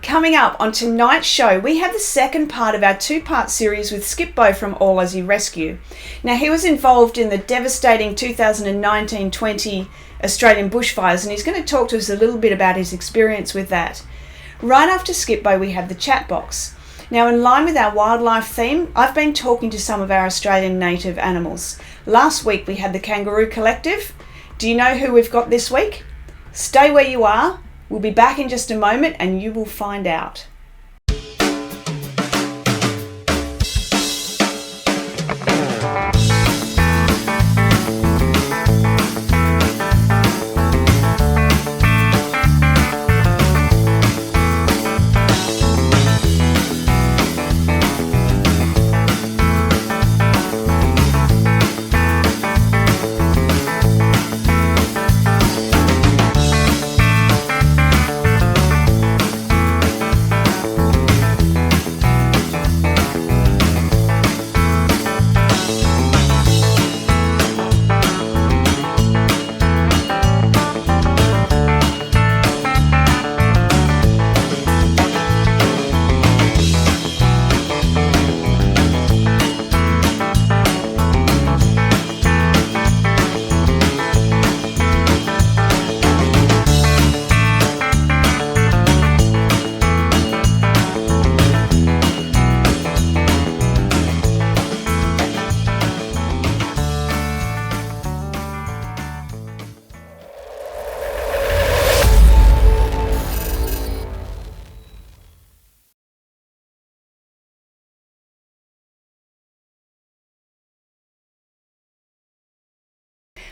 Coming up on tonight's show, we have the second part of our two-part series with SkipBo from All Aussie Rescue. Now, he was involved in the devastating 2019-20 Australian bushfires, and he's going to talk to us a little bit about his experience with that. Right after SkipBo, we have the chat box. Now, in line with our wildlife theme, I've been talking to some of our Australian native animals. Last week, we had the Kangaroo Collective. Do you know who we've got this week? Stay where you are. We'll be back in just a moment and you will find out.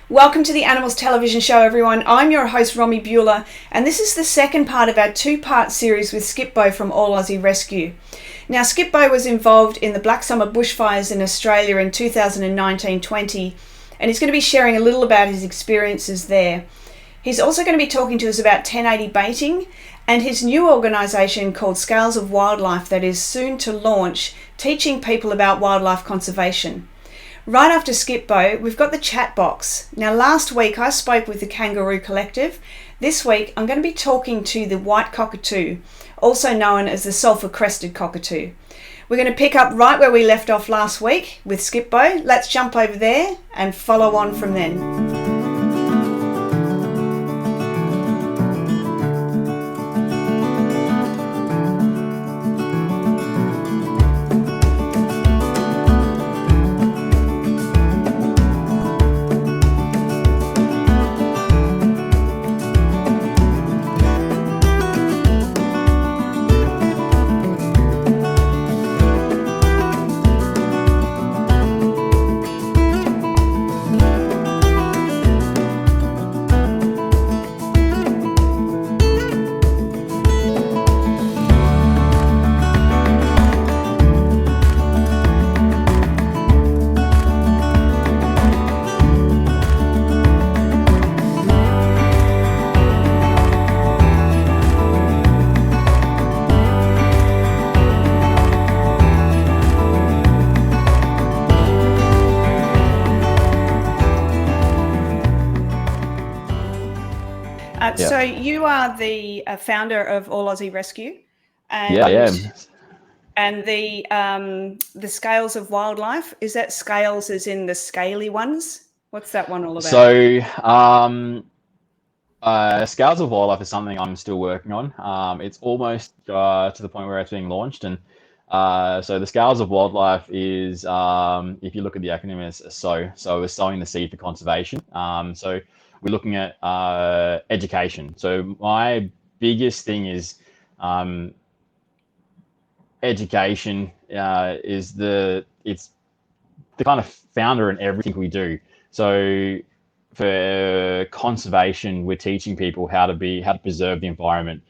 Welcome to the Animals Television Show, everyone. I'm your host, Romy Bueller, and this is the second part of our two-part series with SkipBo from All Aussie Rescue. Now, SkipBo was involved in the Black Summer bushfires in Australia in 2019-20, and he's going to be sharing a little about his experiences there. He's also going to be talking to us about 1080 baiting and his new organisation called Scales of Wildlife that is soon to launch, teaching people about wildlife conservation. Right after SkipBo, we've got the chat box. Now, last week I spoke with the Kangaroo Collective. This week I'm going to be talking to the white cockatoo, also known as the sulphur-crested cockatoo. We're going to pick up right where we left off last week with SkipBo. Let's jump over there and follow on from then. So you are the founder of All Aussie Rescue, and I am. And the Scales of Wildlife, is that scales as in the scaly ones? What's that one all about? So Scales of Wildlife is something I'm still working on. It's almost to the point where it's being launched, and so the Scales of Wildlife is, if you look at the acronym, it's SOW. So we're sowing the seed for conservation. So we're looking at education. So my biggest thing is education. It's the kind of founder in everything we do. So for conservation, we're teaching people how to preserve the environment.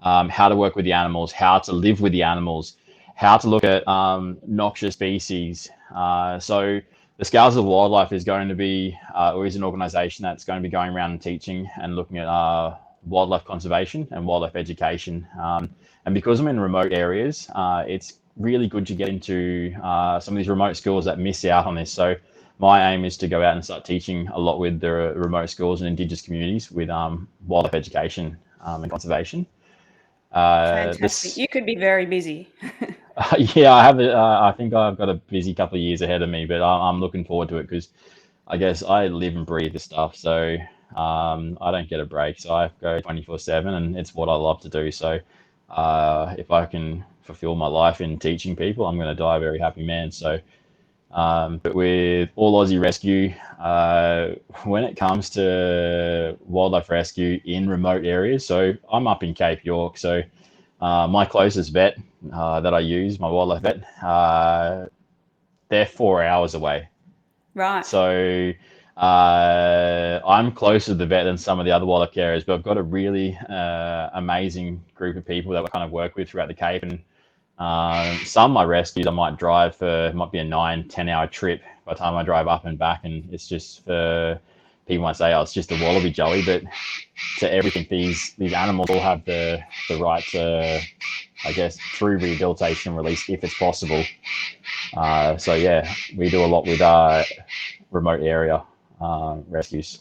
how to work with the animals, how to live with the animals, how to look at noxious species. So the Scales of Wildlife is going to be, or is an organisation that's going to be going around and teaching and looking at wildlife conservation and wildlife education. And because I'm in remote areas, it's really good to get into some of these remote schools that miss out on this. So my aim is to go out and start teaching a lot with the remote schools and Indigenous communities with wildlife education and conservation. Fantastic. You could be very busy. Yeah, I have. I think I've got a busy couple of years ahead of me, but I'm looking forward to it because I guess I live and breathe this stuff. So I don't get a break. So I go 24/7, and it's what I love to do. So if I can fulfill my life in teaching people, I'm going to die a very happy man. So, but with All Aussie Rescue, when it comes to wildlife rescue in remote areas, so I'm up in Cape York, so my closest vet that I use, my wildlife vet, they're 4 hours away. Right. So I'm closer to the vet than some of the other wildlife carers, but I've got a really amazing group of people that we kind of work with throughout the Cape. And some of my rescues I might drive for, it might be a 9-10 hour trip by the time I drive up and back. And it's just for, people might say, oh, it's just a wallaby, Joey, but to everything, these animals all have the right to, I guess, through rehabilitation and release if it's possible. So yeah, we do a lot with remote area rescues.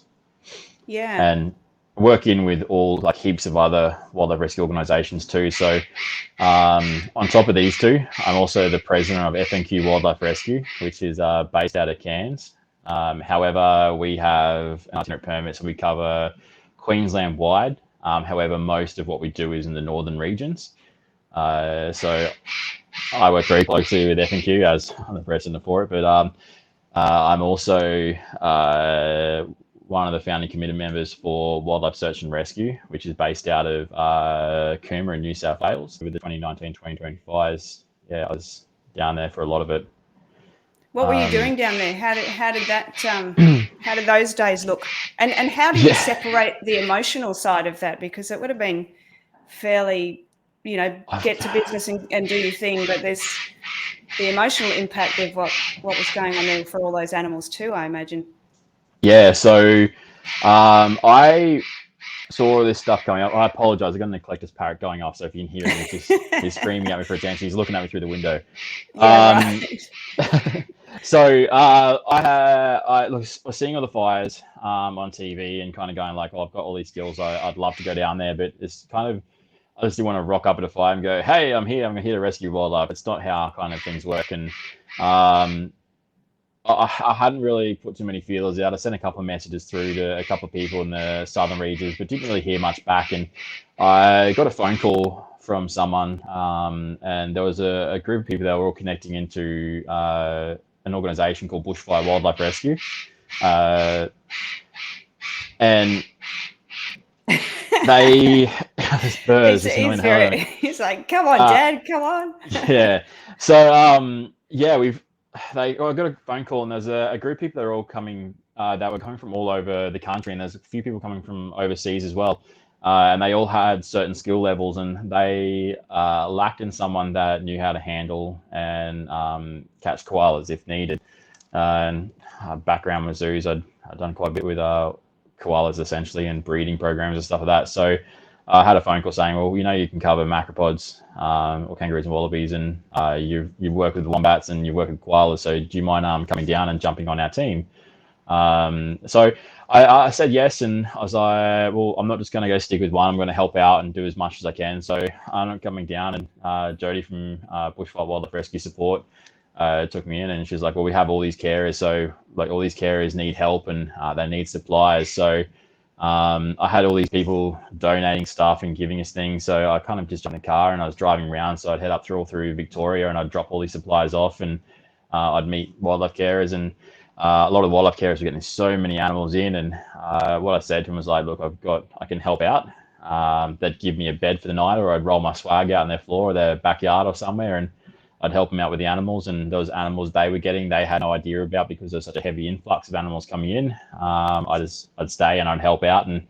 Yeah. And work in with all like heaps of other wildlife rescue organisations too. So on top of these two, I'm also the president of FNQ Wildlife Rescue, which is based out of Cairns. However, we have an itinerant permit, so we cover Queensland wide. However, most of what we do is in the northern regions. So I work very closely with FNQ as I'm the president for it, but I'm also one of the founding committee members for Wildlife Search and Rescue, which is based out of Cooma in New South Wales. With the 2019-2020 fires, yeah, I was down there for a lot of it. What were you doing down there? How did those days look? And how do you separate the emotional side of that? Because it would have been fairly, get to business and do your thing, but there's the emotional impact of what was going on there for all those animals too, I imagine. Yeah, so I saw this stuff coming up. I apologize. I've got an eclectus parrot going off, so if you can hear him, he's screaming at me for attention. He's looking at me through the window. Yeah, right. So I was seeing all the fires on TV and kind of going like, oh, I've got all these skills. I'd love to go down there, but it's kind of, I just didn't want to rock up at a fire and go, hey, I'm here to rescue wildlife. It's not how kind of things work. And I hadn't really put too many feelers out. I sent a couple of messages through to a couple of people in the southern regions, but didn't really hear much back. And I got a phone call from someone, and there was a group of people that were all connecting into an organisation called Bushfire Wildlife Rescue, and they he's like, come on, Dad, come on. Yeah. So I got a phone call, and there's a group of people that are all coming, that were coming from all over the country, and there's a few people coming from overseas as well. And they all had certain skill levels, and they lacked in someone that knew how to handle and catch koalas if needed. And background with zoos, I'd done quite a bit with koalas essentially and breeding programs and stuff like that. So I had a phone call saying, well, you can cover macropods or kangaroos and wallabies, and you work with wombats and you work with koalas. So do you mind coming down and jumping on our team? So I said yes, and I was like, well, I'm not just going to go stick with one. I'm going to help out and do as much as I can. So I'm coming down, and Jody from Bushfire Wildlife Rescue Support took me in, and she's like, well, we have all these carers, so like all these carers need help and they need supplies. So I had all these people donating stuff and giving us things. So I kind of just jumped in the car and I was driving around. So I'd head up through Victoria, and I'd drop all these supplies off, and I'd meet wildlife carers, and a lot of wildlife carers were getting so many animals in. And what I said to them was like, look, I can help out. They'd give me a bed for the night, or I'd roll my swag out on their floor or their backyard or somewhere, and I'd help them out with the animals. And those animals they were getting, they had no idea about, because there's such a heavy influx of animals coming in. I'd stay and I'd help out, and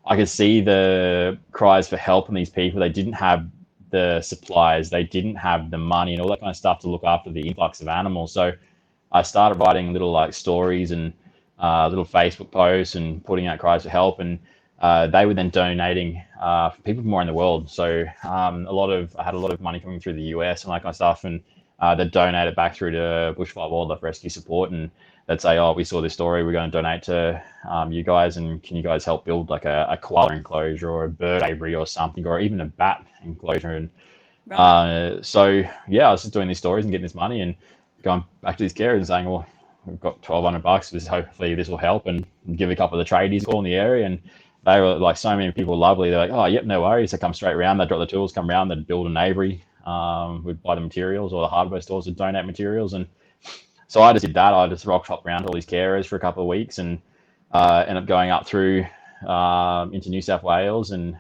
I could see the cries for help from these people. They didn't have the supplies, they didn't have the money and all that kind of stuff to look after the influx of animals. So I started writing little like stories and little Facebook posts and putting out cries for help, and they were then donating for people from more in the world. So I had a lot of money coming through the US and that kind of stuff, and they'd donate it back through to Bushfire Wildlife Rescue Support, and they'd say, "Oh, we saw this story. We're going to donate to you guys, and can you guys help build like a koala enclosure or a bird aviary or something, or even a bat enclosure?" And Right. so yeah, I was just doing these stories and getting this money and going back to these carriers and saying, "Well, we've got $1,200. Hopefully this will help," and give a couple of the tradies a call in the area. And they were like, so many people lovely. They're like, "Oh, yep, no worries." They come straight around. They drop the tools, come around. They'd build an aviary. We'd buy the materials, or the hardware stores would donate materials. And so I just did that. I just rock shop around all these carers for a couple of weeks, and ended up going up through into New South Wales, and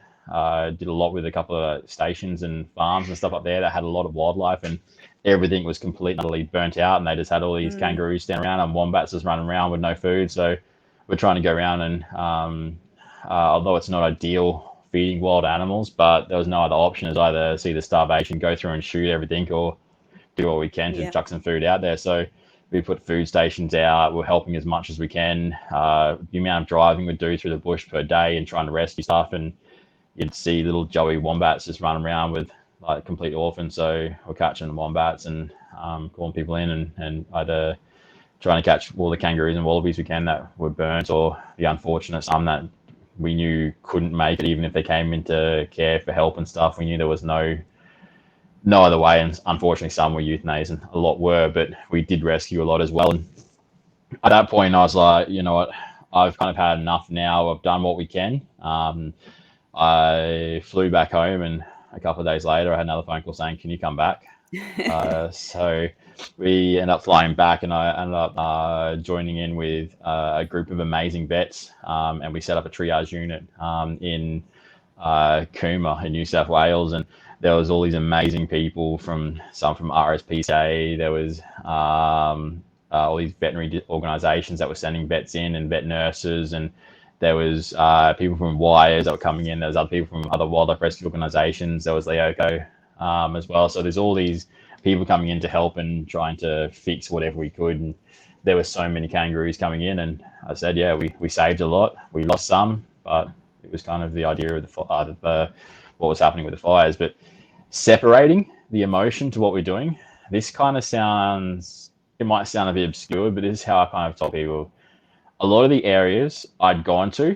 did a lot with a couple of stations and farms and stuff up there that had a lot of wildlife, and everything was completely utterly burnt out, and they just had all these kangaroos standing around and wombats just running around with no food. So we're trying to go around and although it's not ideal feeding wild animals, but there was no other option, as either see the starvation, go through and shoot everything, or do what we can to chuck some food out there. So we put food stations out. We're helping as much as we can. The amount of driving we do through the bush per day and trying to rescue stuff, and you'd see little Joey wombats just running around with like complete orphans. So we're catching the wombats and calling people in, and either trying to catch all the kangaroos and wallabies we can that were burnt, or the unfortunate some that we knew couldn't make it, even if they came into care for help and stuff. We knew there was no other way, and unfortunately some were euthanized, and a lot were, but we did rescue a lot as well. And at that point I was like, you know what, I've kind of had enough now. I've done what we can. I flew back home, and a couple of days later I had another phone call saying, "Can you come back?" So we ended up flying back, and I ended up joining in with a group of amazing vets, and we set up a triage unit in Cooma in New South Wales. And there was all these amazing people from RSPCA. There was all these veterinary organisations that were sending vets in, and vet nurses, and there was people from Wires that were coming in. There was other people from other wildlife rescue organisations. There was Leoco as well. So there's all these people coming in to help and trying to fix whatever we could. And there were so many kangaroos coming in, and I said, yeah, we saved a lot. We lost some, but it was kind of the idea of what was happening with the fires. But separating the emotion to what we're doing, this kind of it might sound a bit obscure, but this is how I kind of tell people. A lot of the areas I'd gone to,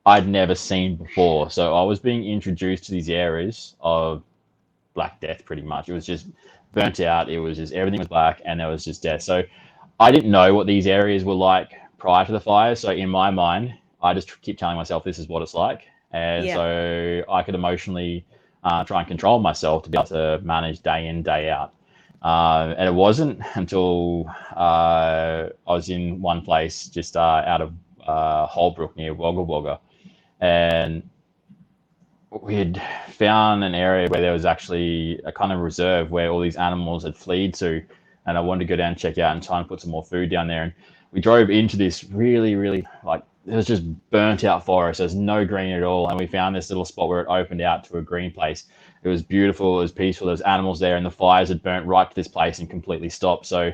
I'd never seen before. So I was being introduced to these areas of Black Death pretty much. It was just burnt out. It was just, everything was black, and there was just death. So I didn't know what these areas were like prior to the fire. So in my mind, I just keep telling myself this is what it's like. And so I could emotionally try and control myself to be able to manage day in, day out. And it wasn't until I was in one place just out of Holbrook near Wagga Wagga, and we had found an area where there was actually a kind of reserve where all these animals had fled to, and I wanted to go down and check out and try and put some more food down there. And we drove into this really, really, like, it was just burnt out forest. There's no green at all. And we found this little spot where it opened out to a green place. It was beautiful. It was peaceful. There was animals there, and the fires had burnt right to this place and completely stopped. So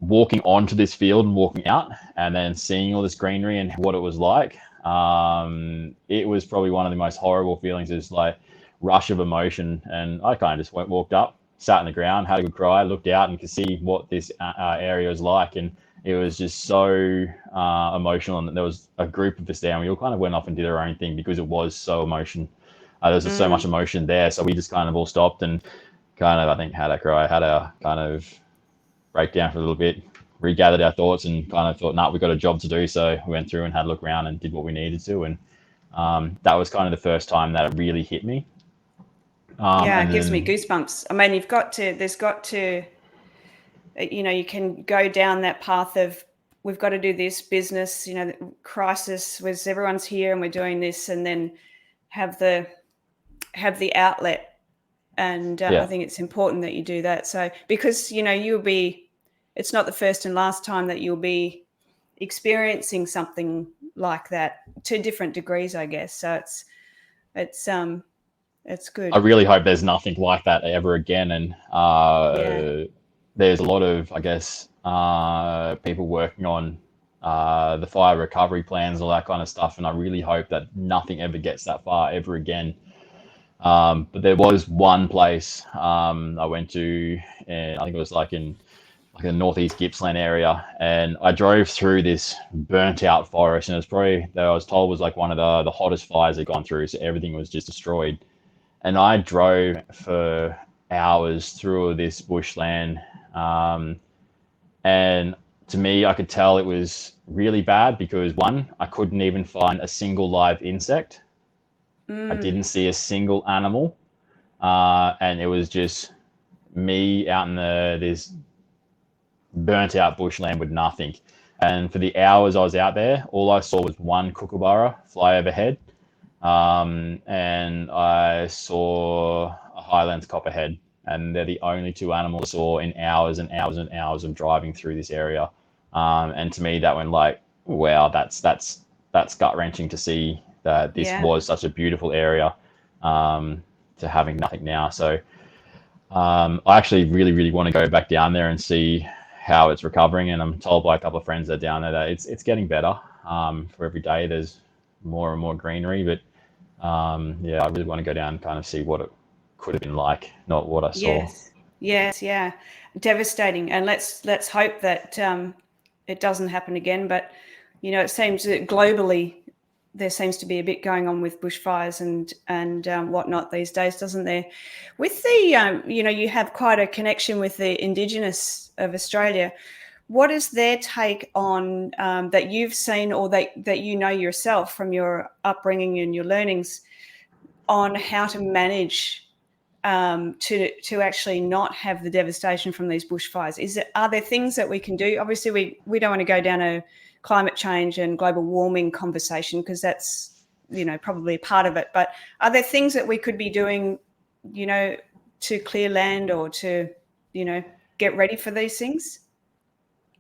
walking onto this field and walking out and then seeing all this greenery and what it was like, it was probably one of the most horrible feelings. Is like rush of emotion. And I kind of just walked up, sat on the ground, had a good cry, looked out, and could see what this area was like. And it was just so emotional. And there was a group of us there, and we all kind of went off and did our own thing because it was so emotional. There was just so much emotion there. So we just kind of all stopped and kind of, I think, had a cry, had a kind of breakdown for a little bit, regathered our thoughts, and kind of thought, nah, we've got a job to do. So we went through and had a look around and did what we needed to. And that was kind of the first time that it really hit me. It gives me goosebumps. I mean, there's got to, you can go down that path of, we've got to do this business, crisis, was everyone's here and we're doing this, and then have the outlet. And I think it's important that you do that. So, because, it's not the first and last time that you'll be experiencing something like that to different degrees, I guess. So it's I good. really hope there's nothing like that ever again. And Yeah. there's a lot of, I guess, people working on the fire recovery plans, all that kind of stuff. And I really hope that nothing ever gets that far ever again. But there was one place I went to, and I think it was like in the northeast Gippsland area, and I drove through this burnt out forest, and it was probably that I was told was like one of the hottest fires they'd gone through, so everything was just destroyed. And I drove for hours through this bushland, um, and to me, I could tell it was really bad because one, I couldn't even find a single live insect. I Mm. didn't see a single animal, and it was just me out in this burnt out bushland with nothing. And for the hours I was out there, all I saw was one kookaburra fly overhead, and I saw a Highlands copperhead, and they're the only two animals I saw in hours and hours and hours of driving through this area. And to me, that went like, wow, that's gut wrenching to see that this Yeah. was such a beautiful area, to having nothing now. So I actually really, really want to go back down there and see how it's recovering. And I'm told by a couple of friends that are down there that it's getting better. For every day, there's more and more greenery. But yeah, I really want to go down and kind of see what it could have been like, not what I saw. Yes. Yes. Yeah. Devastating. And let's hope that it doesn't happen again. But it seems that globally there seems to be a bit going on with bushfires and whatnot these days, doesn't there? With the you have quite a connection with the Indigenous of Australia. What is their take on that you've seen or that yourself from your upbringing and your learnings on how to manage to actually not have the devastation from these bushfires? Are there things that we can do? Obviously, we don't want to go down a climate change and global warming conversation because that's probably a part of it. But are there things that we could be doing, to clear land or to get ready for these things?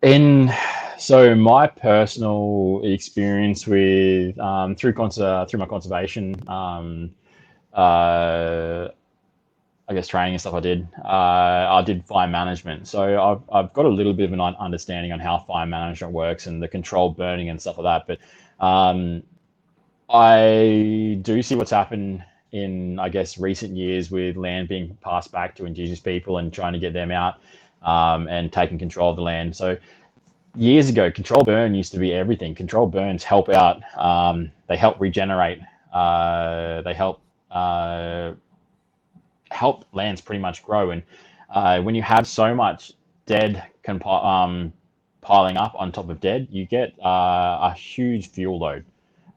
In so my personal experience with through my conservation, uh, I guess training and stuff I did fire management. So I've got a little bit of an understanding on how fire management works and the controlled burning and stuff like that. But I do see what's happened in, I guess, recent years with land being passed back to Indigenous people and trying to get them out, and taking control of the land. So years ago, control burn used to be everything. Control burns help out. They help regenerate. They help lands pretty much grow. And when you have so much dead piling up on top of dead, you get a huge fuel load.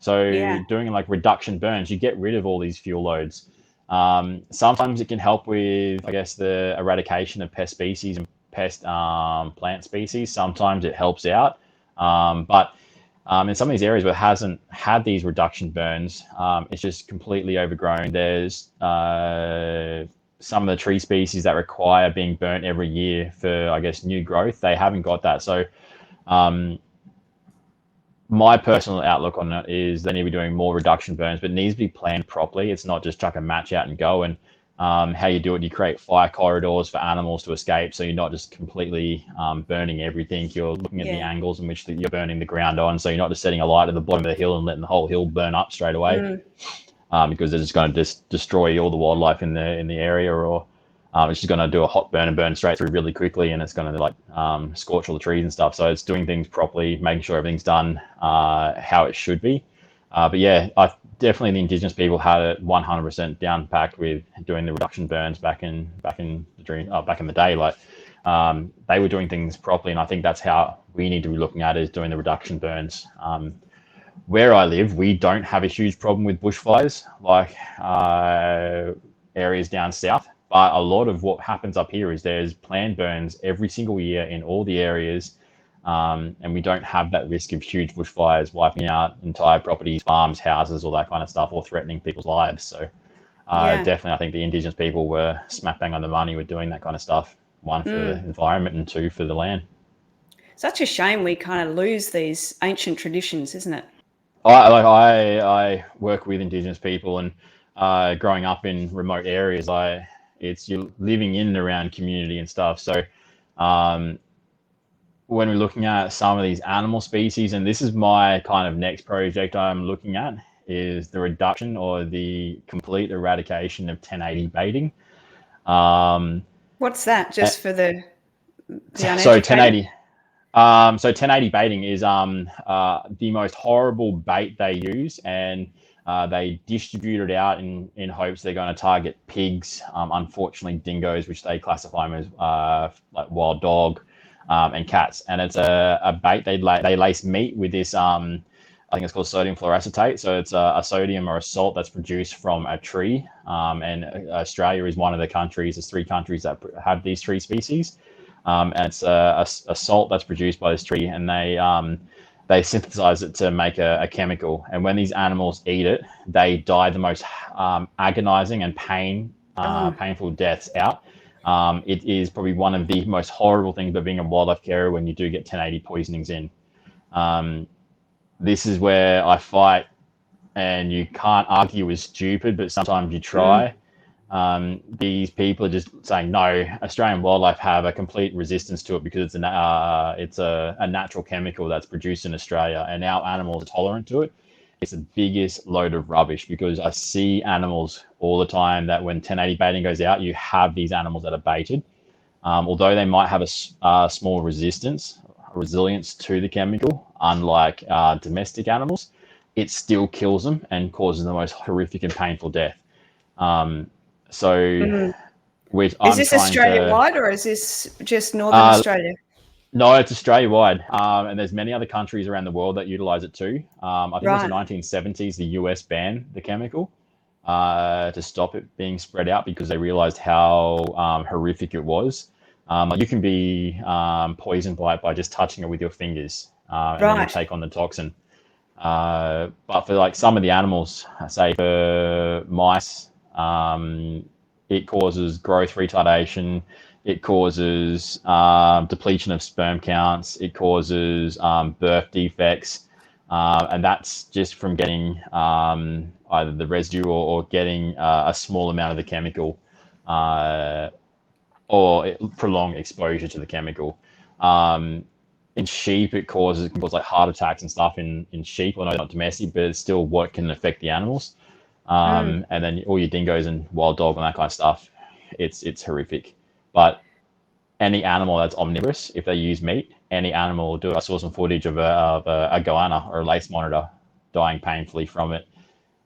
So Yeah. doing like reduction burns, you get rid of all these fuel loads. Sometimes it can help with, I guess, the eradication of pest species and pest plant species. Sometimes it helps out, but in some of these areas where it hasn't had these reduction burns, it's just completely overgrown. There's some of the tree species that require being burnt every year for, I guess, new growth. They haven't got that. So um, my personal outlook on it is they need to be doing more reduction burns, but it needs to be planned properly. It's not just chuck a match out and go. And how you do it, you create fire corridors for animals to escape. So you're not just completely burning everything. You're looking at the Yeah. angles in which you're burning the ground on. So you're not just setting a light at the bottom of the hill and letting the whole hill burn up straight away, Mm. because they're just going to just destroy all the wildlife in the area, or it's just going to do a hot burn and burn straight through really quickly, and it's going to like scorch all the trees and stuff. So it's doing things properly, making sure everything's done how it should be. But yeah, I definitely, the Indigenous people had it 100% down packed with doing the reduction burns back in the day. Like they were doing things properly, and I think that's how we need to be looking at it, is doing the reduction burns. Where I live, we don't have a huge problem with bushfires like areas down south. But a lot of what happens up here is there's planned burns every single year in all the areas. And we don't have that risk of huge bushfires wiping out entire properties, farms, houses, all that kind of stuff, or threatening people's lives. So Yeah. definitely, I think the Indigenous people were smack bang on the money with doing that kind of stuff. One, for the Mm. environment, and two, for the land. Such a shame we kind of lose these ancient traditions, isn't it? I work with Indigenous people, and growing up in remote areas, it's you're living in and around community and stuff. So um, when we're looking at some of these animal species, and this is my kind of next project I'm looking at, is the reduction or the complete eradication of 1080 baiting. Um, What's that? eh, Just for the so uneducated? 1080. So 1080 baiting is the most horrible bait they use, and they distribute it out in hopes they're going to target pigs. Unfortunately, dingoes, which they classify them as like wild dog, and cats. And it's a bait they lace meat with this. I think it's called sodium fluoracetate. So it's a sodium or a salt that's produced from a tree. And Australia is one of the countries. There's 3 countries that have these 3 species. And it's a salt that's produced by this tree, and they synthesize it to make a chemical. And when these animals eat it, they die the most agonizing and Oh, painful deaths out. It is probably one of the most horrible things about being a wildlife carer when you do get 1080 poisonings in. Um, this is where I fight, and you can't argue with stupid, but sometimes you mm, try. These people are just saying no. Australian wildlife have a complete resistance to it because it's a natural chemical that's produced in Australia, and our animals are tolerant to it. It's the biggest load of rubbish, because I see animals all the time that when 1080 baiting goes out, you have these animals that are baited. Although they might have a small resilience to the chemical, unlike domestic animals, it still kills them and causes the most horrific and painful death. Um, so, mm. which Is I'm this trying to. Australia-wide, or is this just Northern Uh, Australia? no, it's Australia wide, and there's many other countries around the world that utilize it too. I think it was the Right. 1970s the US banned the chemical to stop it being spread out, because they realized how horrific it was. Like, you can be poisoned by it by just touching it with your fingers, and then you Right. take on the toxin. But for like some of the animals, say for mice, it causes growth retardation. It causes depletion of sperm counts. It causes birth defects, and that's just from getting either the residue, or getting a small amount of the chemical, uh, or prolonged exposure to the chemical. Um, in sheep, it can cause like heart attacks and stuff in sheep. I know they're not domestic, but it's still what can affect the animals. Mm. And then all your dingoes and wild dog and that kind of stuff, it's horrific. But any animal that's omnivorous, if they use meat, any animal will do it. I saw some footage of a goanna or a lace monitor dying painfully from it.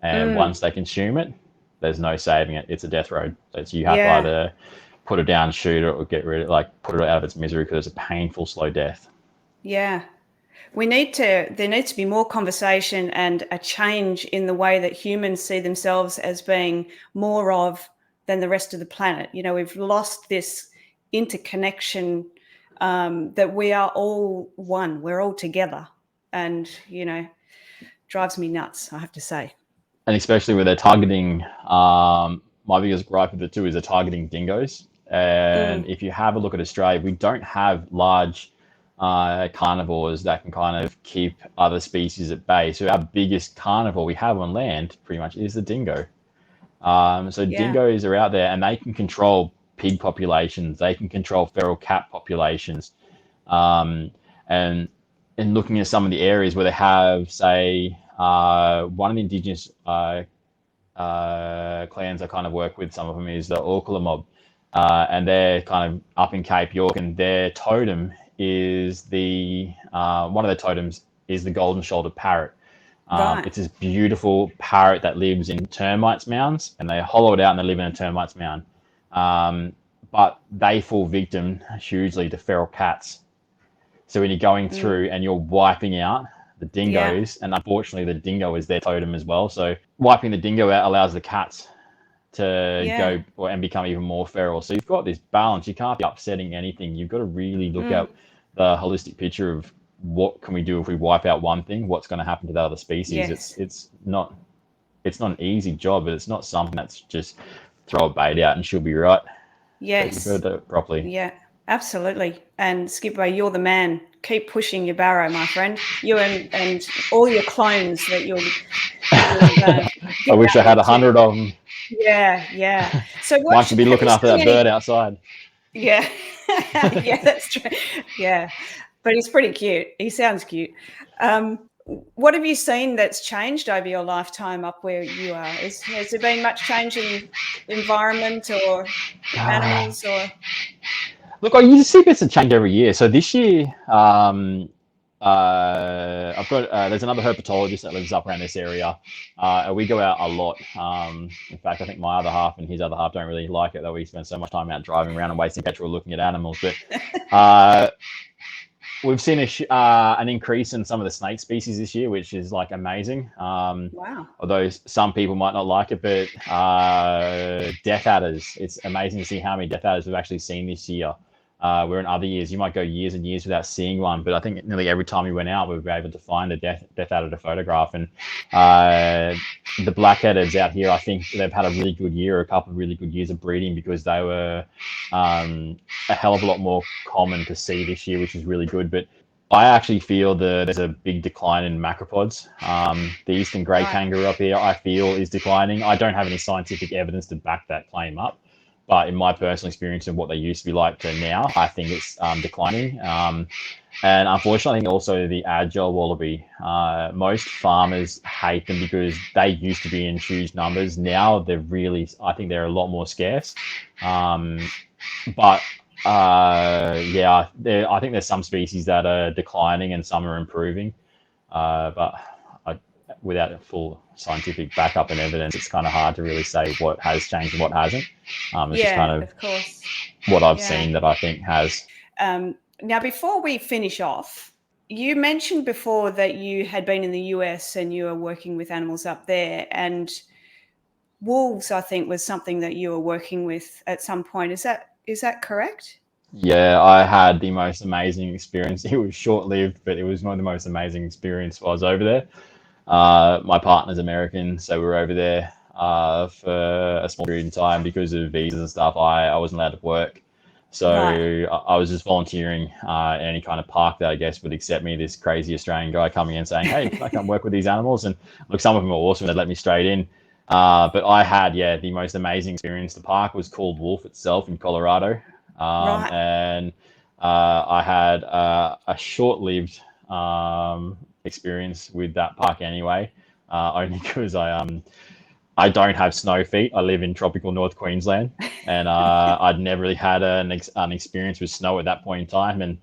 And Mm. once they consume it, there's no saving it. It's a death road. So you have to Yeah. either put it down, shoot it, or get rid of it, like put it out of its misery, because it's a painful, slow death. Yeah. There needs to be more conversation and a change in the way that humans see themselves as being more of than the rest of the planet. We've lost this interconnection, that we are all one, we're all together. And, drives me nuts, I have to say. And especially where they're targeting, my biggest gripe with it too is they're targeting dingoes. Mm, And if you have a look at Australia, we don't have large carnivores that can kind of keep other species at bay. So our biggest carnivore we have on land pretty much is the dingo. So yeah. dingoes are out there, and they can control pig populations. They can control feral cat populations. Um, and in looking at some of the areas where they have, say, one of the indigenous clans I kind of work with, some of them is the Orkla mob, and they're kind of up in Cape York, and their totem is one of their totems is the golden shouldered parrot. Right. It's this beautiful parrot that lives in termites mounds, and they hollow it out and they live in a termites mound. Um, but they fall victim hugely to feral cats. So when you're going Mm, through and you're wiping out the yeah. dingoes, and unfortunately the dingo is their totem as well. So wiping the dingo out allows the cats to Yeah. go and become even more feral. So you've got this balance. You can't be upsetting anything. You've got to really look Mm, at the holistic picture of what can we do if we wipe out one thing. What's going to happen to the other species? yes. It's not an easy job, but it's not something that's just throw a bait out and she'll be right. So you've got Yes. to do it properly. Yeah. Absolutely. And SkipBo, you're the man. Keep pushing your barrow, my friend. You and all your clones that you'll I get wish out I there had 100 of them. Yeah, yeah. So One should be have looking you after seen that any? bird outside. Yeah, yeah, that's true. Yeah, but he's pretty cute. He sounds cute. What have you seen that's changed over your lifetime up where you are? Has there been much change in environment or Ah, animals or? look, I usually see bits of change every year. So this year, I've got there's another herpetologist that lives up around this area, and we go out a lot. In fact, I think my other half and his other half don't really like it that we spend so much time out driving around and wasting petrol looking at animals. But uh, we've seen an increase in some of the snake species this year, which is like amazing. Wow. Although some people might not like it, but death adders, it's amazing to see how many death adders we've actually seen this year. Where in other years you might go years and years without seeing one, but I think nearly every time we went out, we were able to find a death adder to photograph. And the blackheadeds out here, I think they've had a really good year, a couple of really good years of breeding, because they were a hell of a lot more common to see this year, which is really good. But I actually feel there's a big decline in macropods. The eastern grey kangaroo up here, I feel, is declining. I don't have any scientific evidence to back that claim up, but in my personal experience and what they used to be like to now, I think it's declining. And unfortunately, I think also the agile wallaby. Most farmers hate them because they used to be in huge numbers. Now I think they're a lot more scarce. But yeah, I think there's some species that are declining and some are improving. But without a full scientific backup and evidence, it's kind of hard to really say what has changed and what hasn't. It's just kind Of course. what I've seen that I think has. Now, before we finish off, you mentioned before that you had been in the US and you were working with animals up there, and wolves, I think, was something that you were working with at some point. Is that correct? Yeah, I had the most amazing experience. It was short-lived, but it was one of the most amazing experience while I was over there. My partner's American, so we were over there for a small period of time because of visas and stuff. I wasn't allowed to work, so I was just volunteering in any kind of park that I guess would accept me. This crazy Australian guy coming in saying, "Hey, can I come work with these animals?" And look, some of them were awesome. They let me straight in. But I had, the most amazing experience. The park was called Wolf itself in Colorado. And I had a short-lived experience with that park anyway, only because I don't have snow feet. I live in tropical North Queensland, and I'd never really had an experience with snow at that point in time. And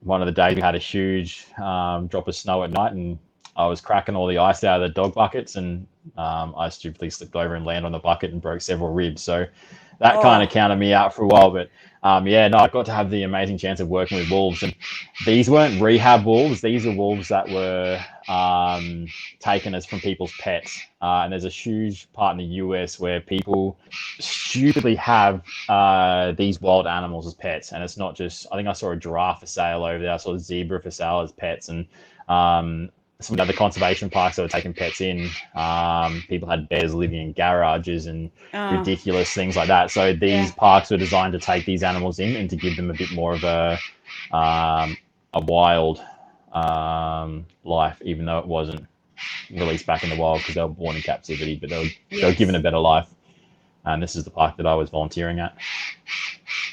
one of the days we had a huge drop of snow at night, and I was cracking all the ice out of the dog buckets, and I stupidly slipped over and landed on the bucket and broke several ribs. So that kind of counted me out for a while. But I got to have the amazing chance of working with wolves. And these weren't rehab wolves. These are wolves that were taken as from people's pets. And there's a huge part in the US where people stupidly have these wild animals as pets. And it's not just, I think I saw a giraffe for sale over there. I saw a zebra for sale as pets. And some of the other conservation parks that were taking pets in, people had bears living in garages and ridiculous things like that. So these parks were designed to take these animals in and to give them a bit more of a wild life, even though it wasn't released back in the wild because they were born in captivity, but they were given a better life. And this is the park that I was volunteering at.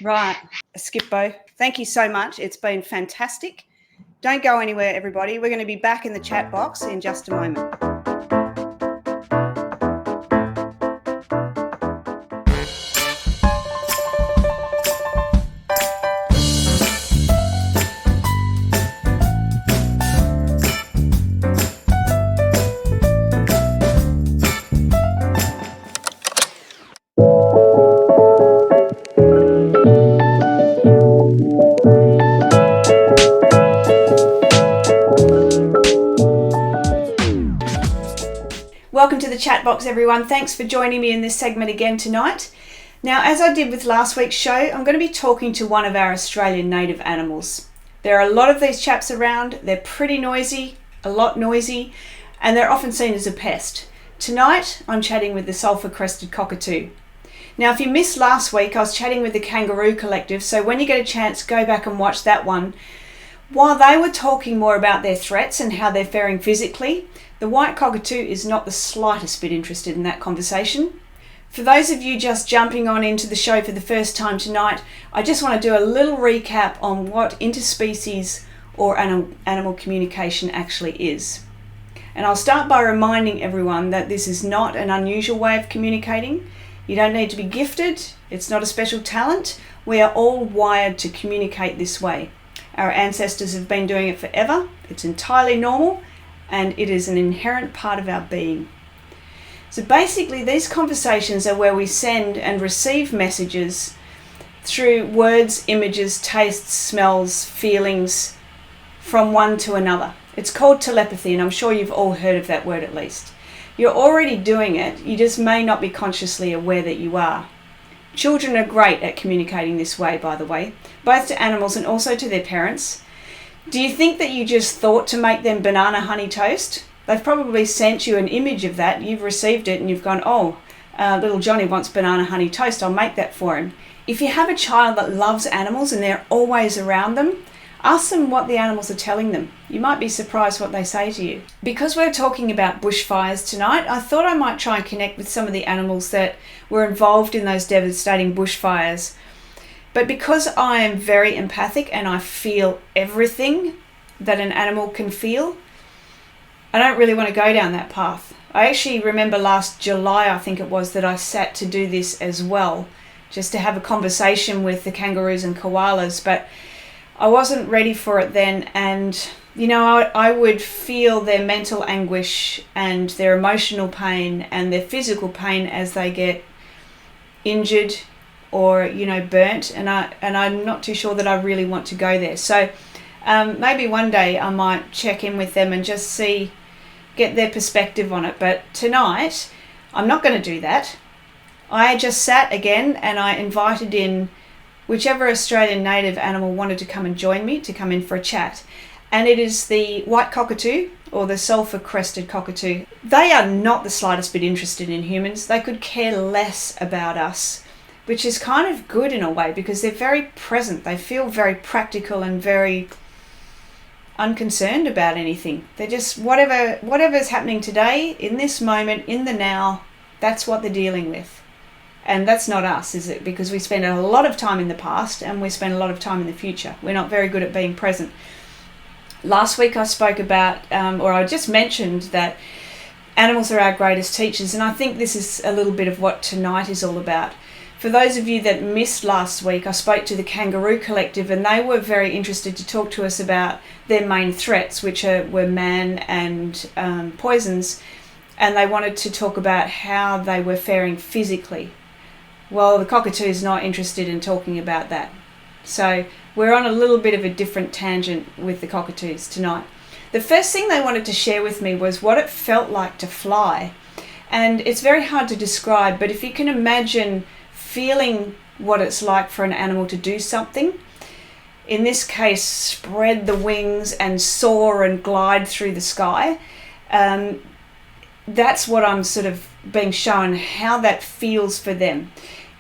Right. SkipBo, thank you so much. It's been fantastic. Don't go anywhere, everybody. We're going to be back in the chat box in just a moment. Welcome to the chat box, everyone. Thanks for joining me in this segment again tonight. Now, as I did with last week's show, I'm going to be talking to one of our Australian native animals. There are a lot of these chaps around. They're pretty noisy, a lot noisy, and they're often seen as a pest. Tonight, I'm chatting with the sulphur-crested cockatoo. Now, if you missed last week, I was chatting with the Kangaroo Collective, so when you get a chance, go back and watch that one. While they were talking more about their threats and how they're faring physically, the white cockatoo is not the slightest bit interested in that conversation. For those of you just jumping on into the show for the first time tonight, I just want to do a little recap on what interspecies or animal communication actually is. And I'll start by reminding everyone that this is not an unusual way of communicating. You don't need to be gifted. It's not a special talent. We are all wired to communicate this way. Our ancestors have been doing it forever. It's entirely normal, and it is an inherent part of our being. So basically, these conversations are where we send and receive messages through words, images, tastes, smells, feelings from one to another. It's called telepathy, and I'm sure you've all heard of that word at least. You're already doing it, you just may not be consciously aware that you are. Children are great at communicating this way, by the way, both to animals and also to their parents. Do you think that you just thought to make them banana honey toast? They've probably sent you an image of that, you've received it and you've gone, oh, little Johnny wants banana honey toast, I'll make that for him. If you have a child that loves animals and they're always around them, ask them what the animals are telling them. You might be surprised what they say to you. Because we're talking about bushfires tonight, I thought I might try and connect with some of the animals that were involved in those devastating bushfires. But because I am very empathic and I feel everything that an animal can feel, I don't really want to go down that path. I actually remember last July, I think it was, that I sat to do this as well, just to have a conversation with the kangaroos and koalas, but I wasn't ready for it then, and I would feel their mental anguish and their emotional pain and their physical pain as they get injured or burnt, and I'm not too sure that I really want to go there. So maybe one day I might check in with them and just get their perspective on it. But tonight I'm not going to do that. I just sat again and I invited in whichever Australian native animal wanted to come and join me, to come in for a chat. And it is the white cockatoo, or the sulphur-crested cockatoo. They are not the slightest bit interested in humans. They could care less about us, which is kind of good in a way, because they're very present. They feel very practical and very unconcerned about anything. They're just whatever's happening today, in this moment, in the now, that's what they're dealing with. And that's not us, is it? Because we spend a lot of time in the past and we spend a lot of time in the future. We're not very good at being present. Last week I spoke about, or I just mentioned that animals are our greatest teachers, and I think this is a little bit of what tonight is all about. For those of you that missed last week, I spoke to the Kangaroo Collective, and they were very interested to talk to us about their main threats, which were man and poisons, and they wanted to talk about how they were faring physically. Well, the cockatoo is not interested in talking about that. So we're on a little bit of a different tangent with the cockatoos tonight. The first thing they wanted to share with me was what it felt like to fly. And it's very hard to describe, but if you can imagine feeling what it's like for an animal to do something, in this case, spread the wings and soar and glide through the sky, that's what I'm sort of being shown, how that feels for them.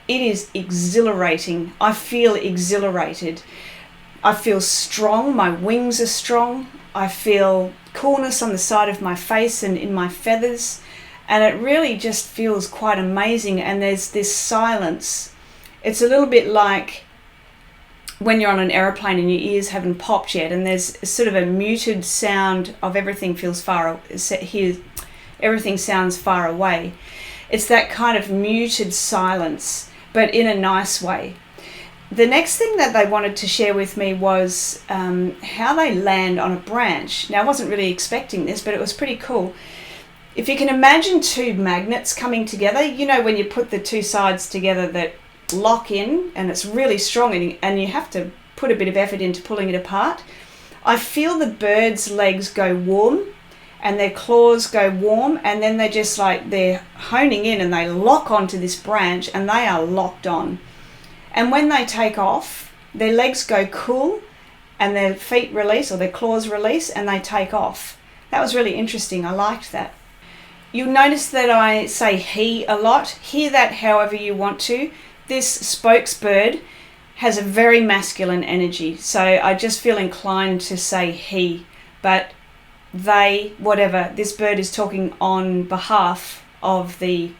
It is exhilarating. I feel exhilarated. I feel strong. My wings are strong. I feel coolness on the side of my face and in my feathers. And it really just feels quite amazing. And there's this silence. It's a little bit like when you're on an aeroplane and your ears haven't popped yet, and there's sort of a muted sound of everything everything sounds far away. It's that kind of muted silence, but in a nice way. The next thing that they wanted to share with me was how they land on a branch. Now, I wasn't really expecting this, but it was pretty cool. If you can imagine two magnets coming together, when you put the two sides together that lock in, and it's really strong, and you have to put a bit of effort into pulling it apart. I feel the bird's legs go warm and their claws go warm, and then they're honing in and they lock onto this branch and they are locked on. And when they take off, their legs go cool and their feet release, or their claws release, and they take off. That was really interesting. I liked that. You'll notice that I say he a lot. Hear that however you want to. This spokesbird has a very masculine energy, so I just feel inclined to say he, but they, whatever. This bird is talking on behalf of the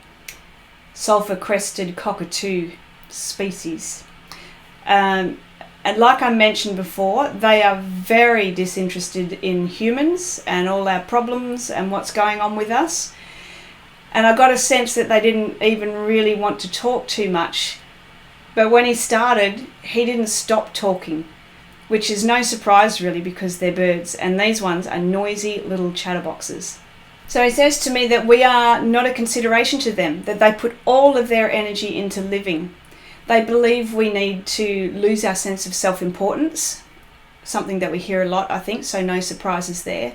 sulphur-crested cockatoo species. And like I mentioned before, they are very disinterested in humans and all our problems and what's going on with us. And I got a sense that they didn't even really want to talk too much. But when he started, he didn't stop talking, which is no surprise really because they're birds, and these ones are noisy little chatterboxes. So he says to me that we are not a consideration to them, that they put all of their energy into living. They believe we need to lose our sense of self-importance, something that we hear a lot, I think, so no surprises there.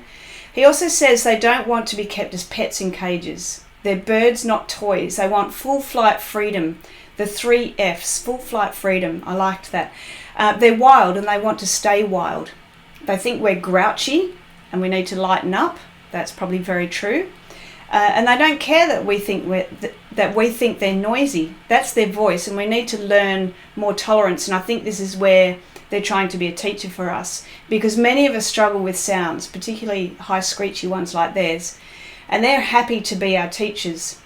He also says they don't want to be kept as pets in cages. They're birds, not toys. They want full flight freedom. The 3 Fs, full flight freedom. I liked that. They're wild and they want to stay wild. They think we're grouchy and we need to lighten up. That's probably very true. And they don't care that we think they're noisy. That's their voice, and we need to learn more tolerance. And I think this is where they're trying to be a teacher for us, because many of us struggle with sounds, particularly high screechy ones like theirs, and they're happy to be our teachers.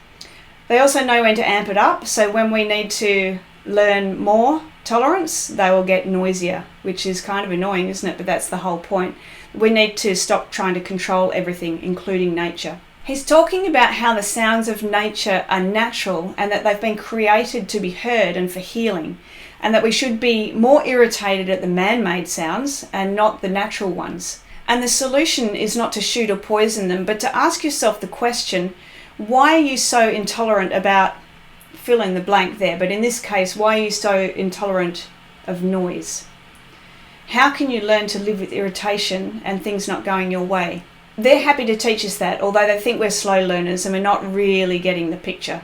They also know when to amp it up, so when we need to learn more tolerance, they will get noisier, which is kind of annoying, isn't it? But that's the whole point. We need to stop trying to control everything, including nature. He's talking about how the sounds of nature are natural and that they've been created to be heard and for healing, and that we should be more irritated at the man-made sounds and not the natural ones. And the solution is not to shoot or poison them, but to ask yourself the question, why are you so intolerant about fill in the blank there, but in this case, why are you so intolerant of noise? How can you learn to live with irritation and things not going your way? They're happy to teach us that, although they think we're slow learners and we're not really getting the picture.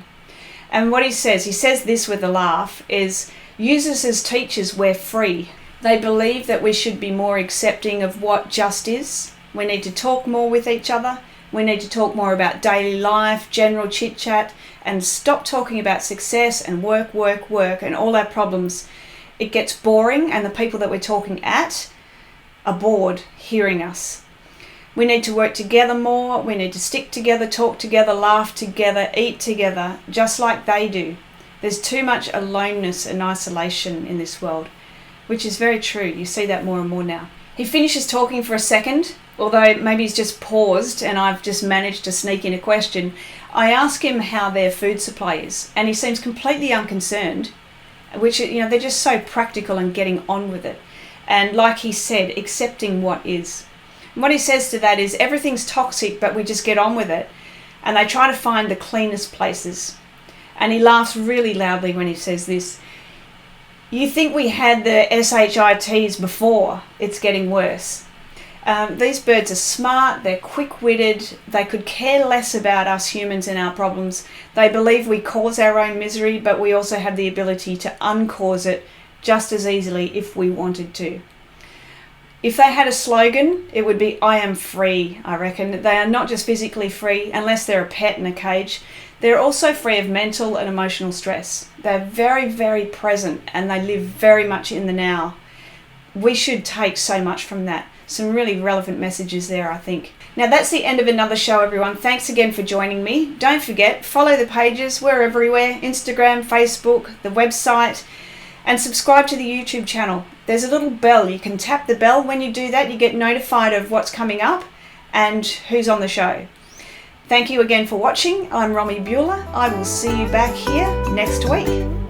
And what he says this with a laugh, is use us as teachers, we're free. They believe that we should be more accepting of what just is. We need to talk more with each other. We need to talk more about daily life, general chit-chat, and stop talking about success and work, and all our problems. It gets boring, and the people that we're talking at are bored hearing us. We need to work together more. We need to stick together, talk together, laugh together, eat together, just like they do. There's too much aloneness and isolation in this world, which is very true. You see that more and more now. He finishes talking for a second, although maybe he's just paused and I've just managed to sneak in a question. I ask him how their food supply is, and he seems completely unconcerned, which, they're just so practical and getting on with it. And like he said, accepting what is. And what he says to that is everything's toxic, but we just get on with it. And they try to find the cleanest places. And he laughs really loudly when he says this. You think we had the SHITs before, it's getting worse. These birds are smart, they're quick-witted, they could care less about us humans and our problems. They believe we cause our own misery, but we also have the ability to uncause it just as easily if we wanted to. If they had a slogan, it would be, I am free, I reckon. They are not just physically free, unless they're a pet in a cage. They're also free of mental and emotional stress. They're very, very present, and they live very much in the now. We should take so much from that. Some really relevant messages there, I think. Now that's the end of another show, everyone. Thanks again for joining me. Don't forget, follow the pages. We're everywhere. Instagram, Facebook, the website, and subscribe to the YouTube channel. There's a little bell. You can tap the bell. When you do that, you get notified of what's coming up and who's on the show. Thank you again for watching. I'm Romy Bueller. I will see you back here next week.